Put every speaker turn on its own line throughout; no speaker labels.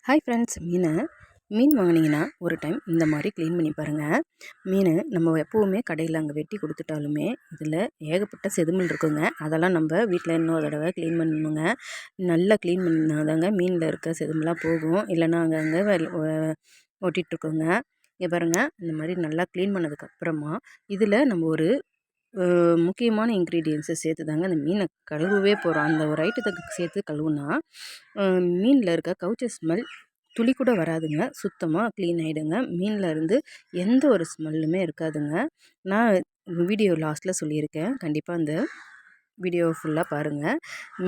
Hi friends, மீன் வாங்கினீங்கன்னா ஒரு time இந்த மாதிரி க்ளீன் பண்ணி பாருங்கள். மீன் நம்ம எப்போவுமே கடையில் அங்கே வெட்டி கொடுத்துட்டாலுமே இதில் ஏகப்பட்ட செதுமல் இருக்குங்க. அதெல்லாம் நம்ம வீட்டில் இன்னொரு தடவை க்ளீன் பண்ணணுங்க. நல்லா க்ளீன் பண்ணாதாங்க மீனில் இருக்க செதுமெலாம் போகும், இல்லைன்னா அங்கங்கே ஒட்டிகிட்ருக்குங்க. இங்கே பாருங்கள், இந்த மாதிரி நல்லா க்ளீன் பண்ணதுக்கப்புறமா இதில் நம்ம ஒரு முக்கியமான இன்க்ரீடியன்ஸை சேர்த்து தாங்க அந்த மீனை கழுவவே போகிறோம். அந்த ஒரு ஐட்டத்துக்கு சேர்த்து கழுவுனா மீனில் இருக்க கவுச்ச ஸ்மெல் துளி கூட வராதுங்க. சுத்தமாக க்ளீன் ஆகிடுங்க. மீனில் இருந்து எந்த ஒரு ஸ்மெல்லுமே இருக்காதுங்க. நான் வீடியோ லாஸ்ட்டில் சொல்லியிருக்கேன், கண்டிப்பாக அந்த வீடியோவை ஃபுல்லாக பாருங்கள்.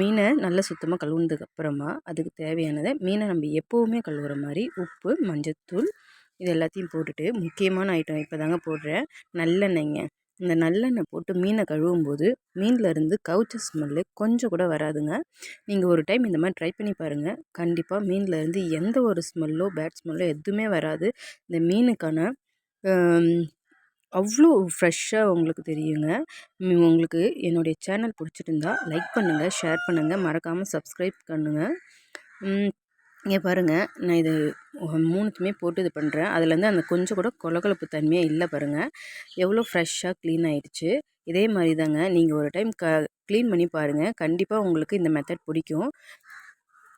மீனை நல்லா சுத்தமாக கழுவுனதுக்கப்புறமா அதுக்கு தேவையானதை மீனை நம்ம எப்போவுமே கழுவுற மாதிரி உப்பு, மஞ்சத்தூள் இது எல்லாத்தையும் போட்டுட்டு முக்கியமான ஐட்டம் இப்போ தாங்க போடுறேன், நல்லெண்ணெய்ங்க. இந்த நல்லெண்ணெய் போட்டு மீனை கழுவும்போது மீனில் இருந்து கவுச்ச ஸ்மெல்லு கொஞ்சம் கூட வராதுங்க. நீங்கள் ஒரு டைம் இந்த மாதிரி ட்ரை பண்ணி பாருங்கள். கண்டிப்பாக மீனில் இருந்து எந்த ஒரு ஸ்மெல்லோ பேட் ஸ்மெல்லோ எதுவுமே வராது. இந்த மீனுக்கான அவ்வளோ ஃப்ரெஷ்ஷாக உங்களுக்கு தெரியுங்க. உங்களுக்கு என்னுடைய சேனல் பிடிச்சிருந்தா லைக் பண்ணுங்கள், ஷேர் பண்ணுங்கள், மறக்காமல் சப்ஸ்கிரைப் பண்ணுங்கள். இங்கே பாருங்கள், நான் இது 3த்துமே போட்டு இது பண்ணுறேன். அதுலேருந்து அந்த கொஞ்சம் கூட கொலகொலப்பு தன்மையே இல்லை பாருங்கள். எவ்வளோ ஃப்ரெஷ்ஷாக க்ளீன் ஆகிடுச்சு. இதே மாதிரி தாங்க நீங்கள் ஒரு டைம் க்ளீன் பண்ணி பாருங்கள். கண்டிப்பாக உங்களுக்கு இந்த மெத்தட் பிடிக்கும்.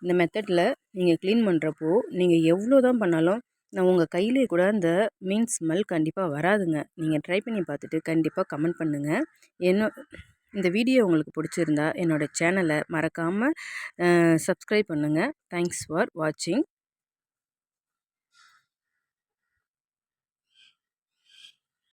இந்த மெத்தடில் நீங்கள் க்ளீன் பண்ணுறப்போ நீங்கள் எவ்வளோ தான் பண்ணாலும் உங்கள் கையிலே கூட அந்த மீன் ஸ்மெல் கண்டிப்பாக வராதுங்க. நீங்கள் ட்ரை பண்ணி பார்த்துட்டு கண்டிப்பாக கமெண்ட் பண்ணுங்கள். இந்த வீடியோ உங்களுக்கு பிடிச்சிருந்தா என்னோடய சேனலை மறக்காமல் சப்ஸ்கிரைப் பண்ணுங்கள். தேங்க்ஸ் ஃபார் வாட்சிங்.